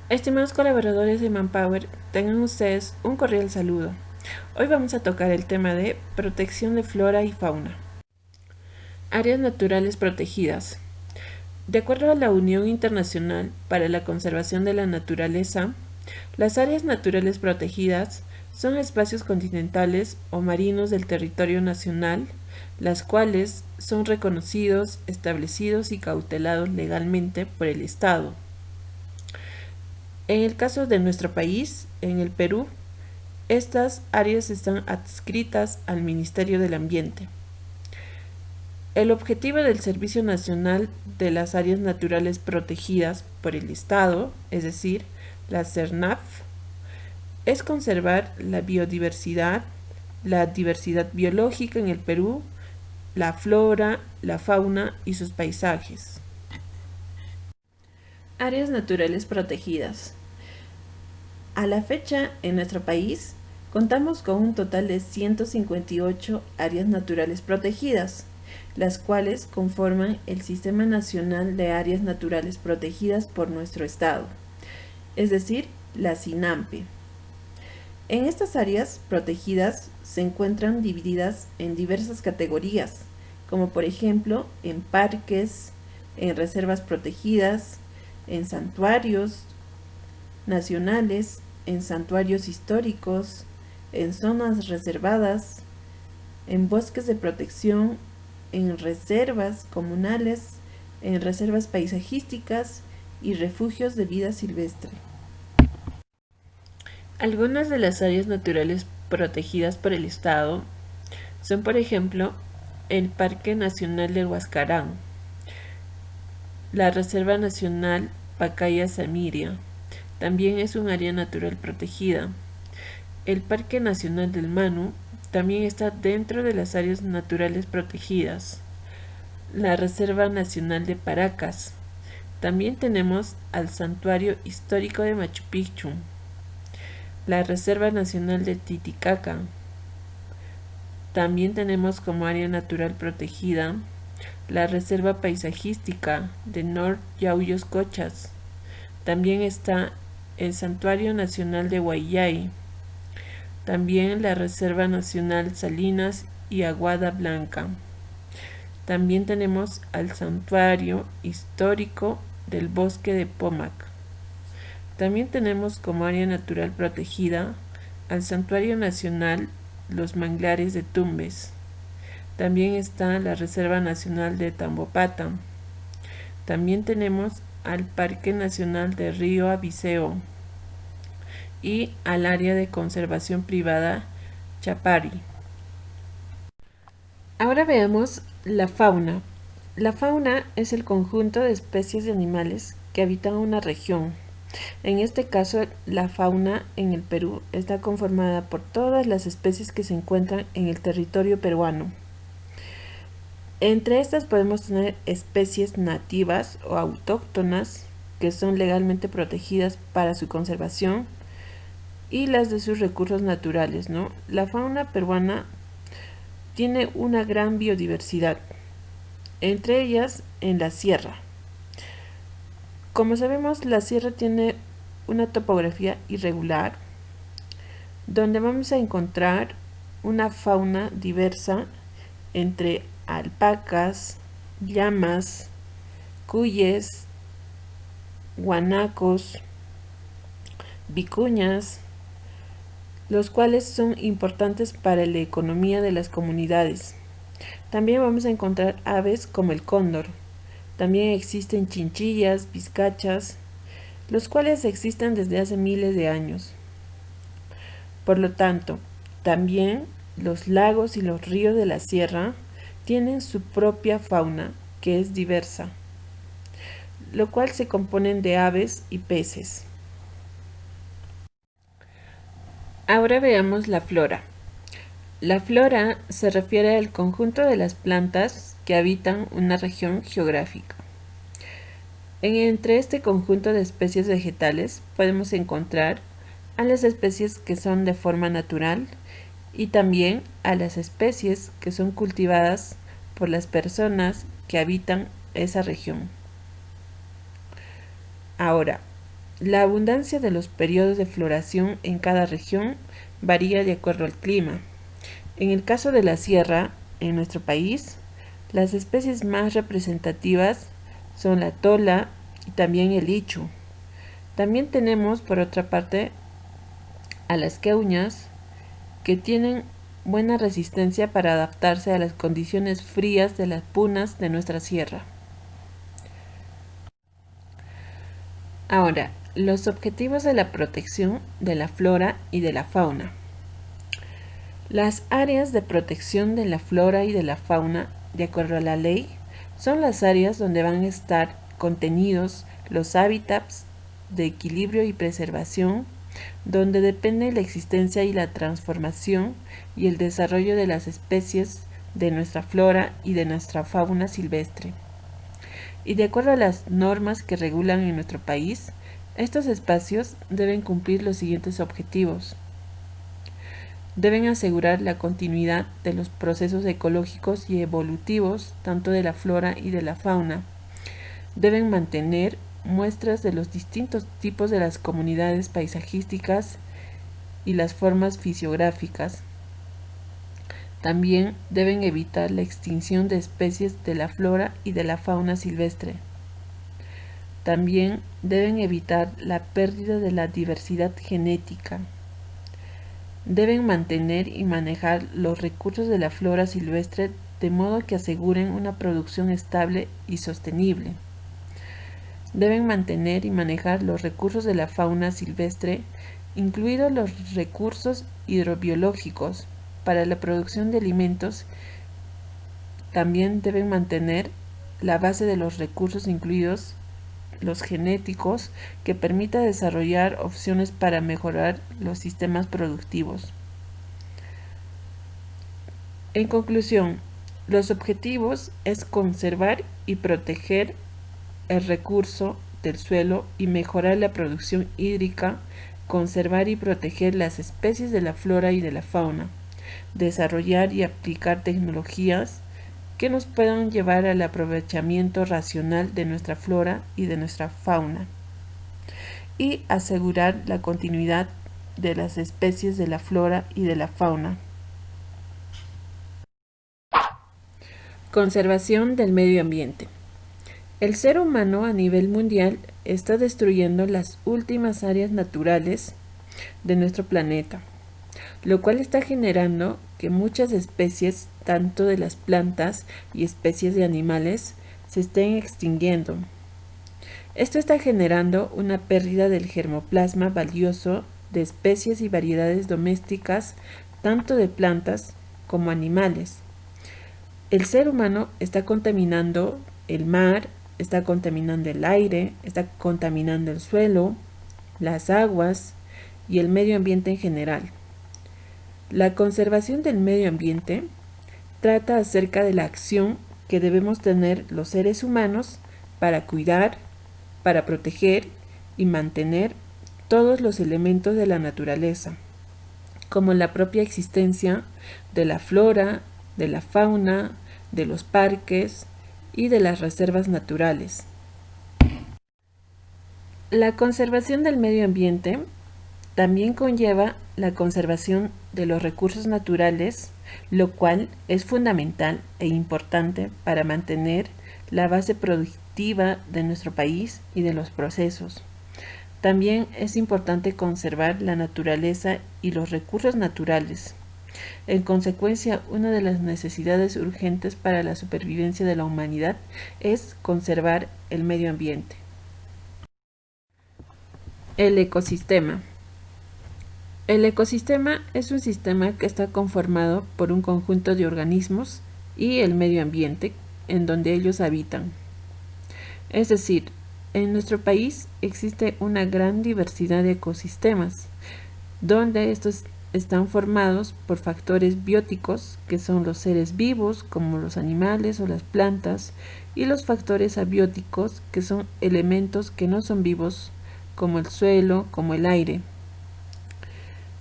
Estimados colaboradores de Manpower, tengan ustedes un cordial saludo. Hoy vamos a tocar el tema de protección de flora y fauna. Áreas naturales protegidas. De acuerdo a la Unión Internacional para la Conservación de la Naturaleza, las áreas naturales protegidas son espacios continentales o marinos del territorio nacional, las cuales son reconocidos, establecidos y cautelados legalmente por el Estado. En el caso de nuestro país, en el Perú, estas áreas están adscritas al Ministerio del Ambiente. El objetivo del Servicio Nacional de las Áreas Naturales Protegidas por el Estado, es decir, la SERNAF, es conservar la biodiversidad, la diversidad biológica en el Perú, la flora, la fauna y sus paisajes. Áreas naturales protegidas. A la fecha, en nuestro país, contamos con un total de 158 áreas naturales protegidas, las cuales conforman el Sistema Nacional de Áreas Naturales Protegidas por nuestro Estado, es decir, la SINAMPE. En estas áreas protegidas se encuentran divididas en diversas categorías, como por ejemplo en parques, en reservas protegidas, en santuarios nacionales, en santuarios históricos, en zonas reservadas, en bosques de protección, en reservas comunales, en reservas paisajísticas y refugios de vida silvestre. Algunas de las áreas naturales protegidas por el Estado son, por ejemplo, el Parque Nacional del Huascarán, la Reserva Nacional Pacaya-Samiria, también es un área natural protegida. El Parque Nacional del Manu también está dentro de las áreas naturales protegidas. La Reserva Nacional de Paracas. También tenemos al Santuario Histórico de Machu Picchu. La Reserva Nacional de Titicaca. También tenemos como área natural protegida la Reserva Paisajística de North Yauyos Cochas. También está el Santuario Nacional de Wayllay, también la Reserva Nacional Salinas y Aguada Blanca. También tenemos al Santuario Histórico del Bosque de Pomac. También tenemos como área natural protegida al Santuario Nacional Los Manglares de Tumbes. También está la Reserva Nacional de Tambopata. También tenemos al Parque Nacional de Río Abiseo y al área de conservación privada Chapari. Ahora veamos la fauna. La fauna es el conjunto de especies de animales que habitan una región. En este caso, la fauna en el Perú está conformada por todas las especies que se encuentran en el territorio peruano. Entre estas podemos tener especies nativas o autóctonas que son legalmente protegidas para su conservación y las de sus recursos naturales, ¿no? La fauna peruana tiene una gran biodiversidad, entre ellas en la sierra. Como sabemos, la sierra tiene una topografía irregular, donde vamos a encontrar una fauna diversa entre alpacas, llamas, cuyes, guanacos, vicuñas, los cuales son importantes para la economía de las comunidades. También vamos a encontrar aves como el cóndor. También existen chinchillas, vizcachas, los cuales existen desde hace miles de años. Por lo tanto, también los lagos y los ríos de la sierra tienen su propia fauna, que es diversa, lo cual se componen de aves y peces. Ahora veamos la flora. La flora se refiere al conjunto de las plantas que habitan una región geográfica. Entre este conjunto de especies vegetales podemos encontrar a las especies que son de forma natural y también a las especies que son cultivadas por las personas que habitan esa región. Ahora, La abundancia de los periodos de floración en cada región varía de acuerdo al clima. En el caso de la sierra, en nuestro país, las especies más representativas son la tola y también el ichu. También tenemos, por otra parte, a las queuñas, que tienen buena resistencia para adaptarse a las condiciones frías de las punas de nuestra sierra. Ahora, los objetivos de la protección de la flora y de la fauna. Las áreas de protección de la flora y de la fauna, de acuerdo a la ley, son las áreas donde van a estar contenidos los hábitats de equilibrio y preservación, donde depende la existencia y la transformación y el desarrollo de las especies de nuestra flora y de nuestra fauna silvestre. Y de acuerdo a las normas que regulan en nuestro país, estos espacios deben cumplir los siguientes objetivos. Deben asegurar la continuidad de los procesos ecológicos y evolutivos, tanto de la flora y de la fauna. Deben mantener muestras de los distintos tipos de las comunidades paisajísticas y las formas fisiográficas. También deben evitar la extinción de especies de la flora y de la fauna silvestre. También deben evitar la pérdida de la diversidad genética. Deben mantener y manejar los recursos de la flora silvestre de modo que aseguren una producción estable y sostenible. Deben mantener y manejar los recursos de la fauna silvestre, incluidos los recursos hidrobiológicos, para la producción de alimentos. También deben mantener la base de los recursos, incluidos los genéticos, que permita desarrollar opciones para mejorar los sistemas productivos. En conclusión, los objetivos es conservar y proteger el recurso del suelo y mejorar la producción hídrica, conservar y proteger las especies de la flora y de la fauna, desarrollar y aplicar tecnologías que nos puedan llevar al aprovechamiento racional de nuestra flora y de nuestra fauna, y asegurar la continuidad de las especies de la flora y de la fauna. Conservación del medio ambiente. El ser humano a nivel mundial está destruyendo las últimas áreas naturales de nuestro planeta, lo cual está generando que muchas especies, tanto de las plantas y especies de animales, se estén extinguiendo. Esto está generando una pérdida del germoplasma valioso de especies y variedades domésticas, tanto de plantas como animales. El ser humano está contaminando el mar, está contaminando el aire, está contaminando el suelo, las aguas y el medio ambiente en general. La conservación del medio ambiente trata acerca de la acción que debemos tener los seres humanos para cuidar, para proteger y mantener todos los elementos de la naturaleza, como la propia existencia de la flora, de la fauna, de los parques y de las reservas naturales. La conservación del medio ambiente también conlleva la conservación de los recursos naturales, lo cual es fundamental e importante para mantener la base productiva de nuestro país y de los procesos. También es importante conservar la naturaleza y los recursos naturales. En consecuencia, una de las necesidades urgentes para la supervivencia de la humanidad es conservar el medio ambiente. El ecosistema. El ecosistema es un sistema que está conformado por un conjunto de organismos y el medio ambiente en donde ellos habitan. Es decir, en nuestro país existe una gran diversidad de ecosistemas, donde estos están formados por factores bióticos, que son los seres vivos, como los animales o las plantas, y los factores abióticos, que son elementos que no son vivos, como el suelo, como el aire.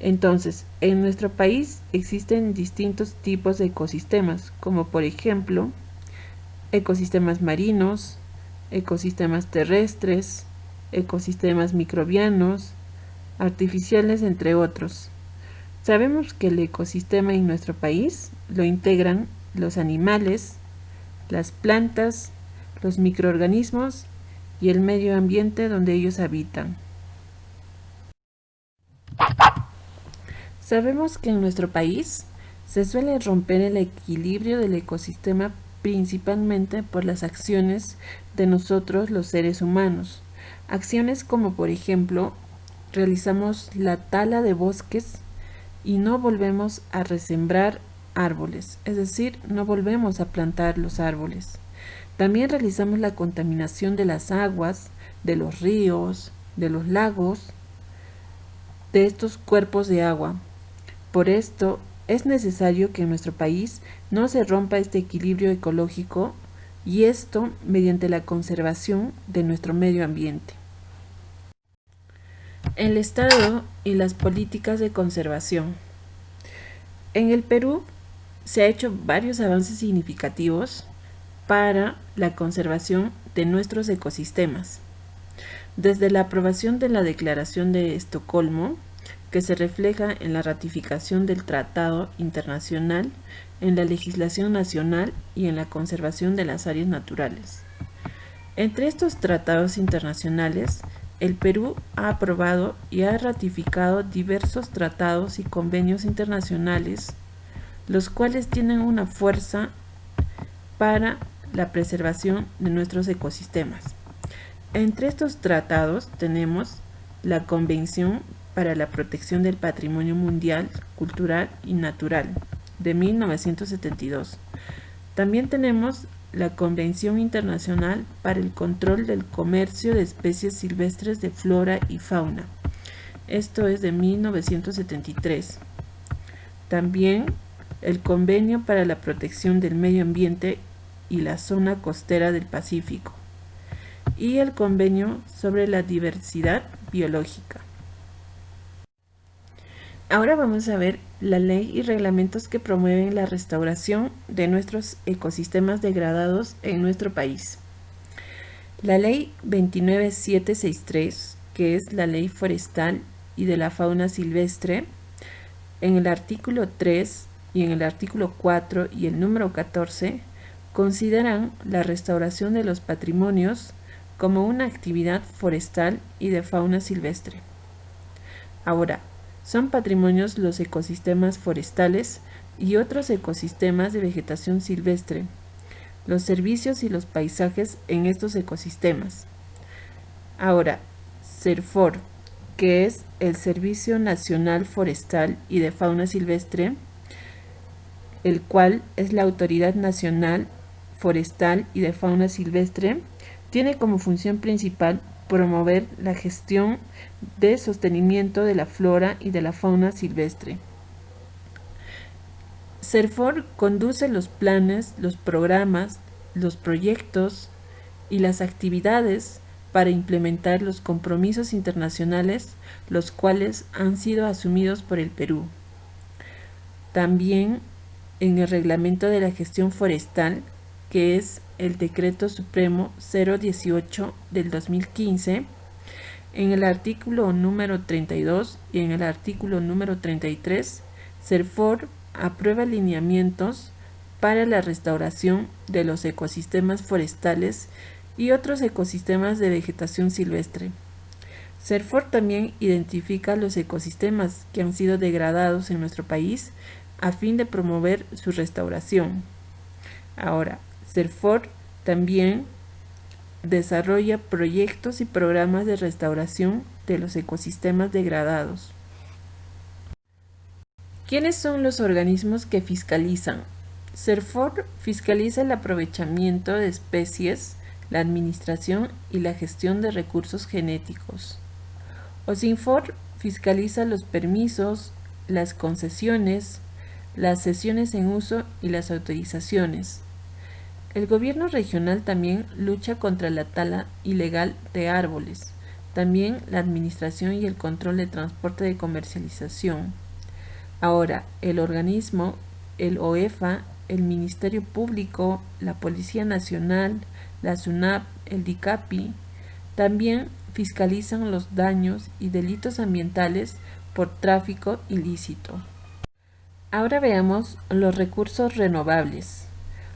Entonces, en nuestro país existen distintos tipos de ecosistemas, como por ejemplo, ecosistemas marinos, ecosistemas terrestres, ecosistemas microbianos, artificiales, entre otros. Sabemos que el ecosistema en nuestro país lo integran los animales, las plantas, los microorganismos y el medio ambiente donde ellos habitan. Sabemos que en nuestro país se suele romper el equilibrio del ecosistema principalmente por las acciones de nosotros los seres humanos. Acciones como por ejemplo realizamos la tala de bosques y no volvemos a resembrar árboles, es decir, no volvemos a plantar los árboles. También realizamos la contaminación de las aguas, de los ríos, de los lagos, de estos cuerpos de agua. Por esto, es necesario que en nuestro país no se rompa este equilibrio ecológico y esto mediante la conservación de nuestro medio ambiente. El Estado y las políticas de conservación. En el Perú se ha hecho varios avances significativos para la conservación de nuestros ecosistemas. Desde la aprobación de la Declaración de Estocolmo, que se refleja en la ratificación del Tratado Internacional, en la legislación nacional y en la conservación de las áreas naturales. Entre estos tratados internacionales, el Perú ha aprobado y ha ratificado diversos tratados y convenios internacionales, los cuales tienen una fuerza para la preservación de nuestros ecosistemas. Entre estos tratados tenemos la Convención para la Protección del Patrimonio Mundial, Cultural y Natural de 1972. También tenemos la Convención Internacional para el Control del Comercio de Especies Silvestres de Flora y Fauna. Esto es de 1973. También el Convenio para la Protección del Medio Ambiente y la Zona Costera del Pacífico. Y el Convenio sobre la Diversidad Biológica. Ahora vamos a ver la ley y reglamentos que promueven la restauración de nuestros ecosistemas degradados en nuestro país. La ley 29763, que es la ley forestal y de la fauna silvestre, en el artículo 3 y en el artículo 4 y el número 14, consideran la restauración de los patrimonios como una actividad forestal y de fauna silvestre. Ahora, son patrimonios los ecosistemas forestales y otros ecosistemas de vegetación silvestre, los servicios y los paisajes en estos ecosistemas. Ahora, SERFOR, que es el Servicio Nacional Forestal y de Fauna Silvestre, el cual es la Autoridad Nacional Forestal y de Fauna Silvestre, tiene como función principal promover la gestión de sostenimiento de la flora y de la fauna silvestre. SERFOR conduce los planes, los programas, los proyectos y las actividades para implementar los compromisos internacionales, los cuales han sido asumidos por el Perú. También en el Reglamento de la Gestión Forestal, que es el Decreto Supremo 018 del 2015, en el artículo número 32 y en el artículo número 33, SERFOR aprueba lineamientos para la restauración de los ecosistemas forestales y otros ecosistemas de vegetación silvestre. SERFOR también identifica los ecosistemas que han sido degradados en nuestro país a fin de promover su restauración. Ahora, SERFOR también desarrolla proyectos y programas de restauración de los ecosistemas degradados. ¿Quiénes son los organismos que fiscalizan? SERFOR fiscaliza el aprovechamiento de especies, la administración y la gestión de recursos genéticos. OSINFOR fiscaliza los permisos, las concesiones, las cesiones en uso y las autorizaciones. El gobierno regional también lucha contra la tala ilegal de árboles, también la administración y el control de transporte de comercialización. Ahora, el organismo, el OEFA, el Ministerio Público, la Policía Nacional, la SUNAP, el DICAPI, También fiscalizan los daños y delitos ambientales por tráfico ilícito. Ahora veamos los recursos renovables.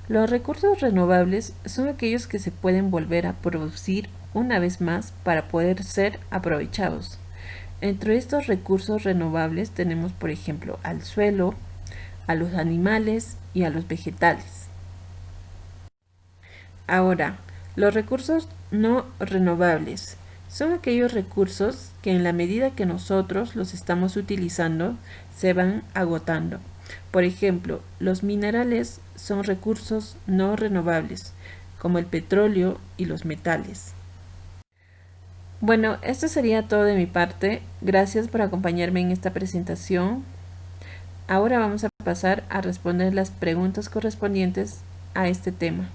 Los recursos renovables son aquellos que se pueden volver a producir una vez más para poder ser aprovechados. Entre estos recursos renovables tenemos, por ejemplo, al suelo, a los animales y a los vegetales. Ahora, los recursos no renovables son aquellos recursos que en la medida que nosotros los estamos utilizando se van agotando. Por ejemplo, los minerales son recursos no renovables, como el petróleo y los metales. Bueno, esto sería todo de mi parte. Gracias por acompañarme en esta presentación. Ahora vamos a pasar a responder las preguntas correspondientes a este tema.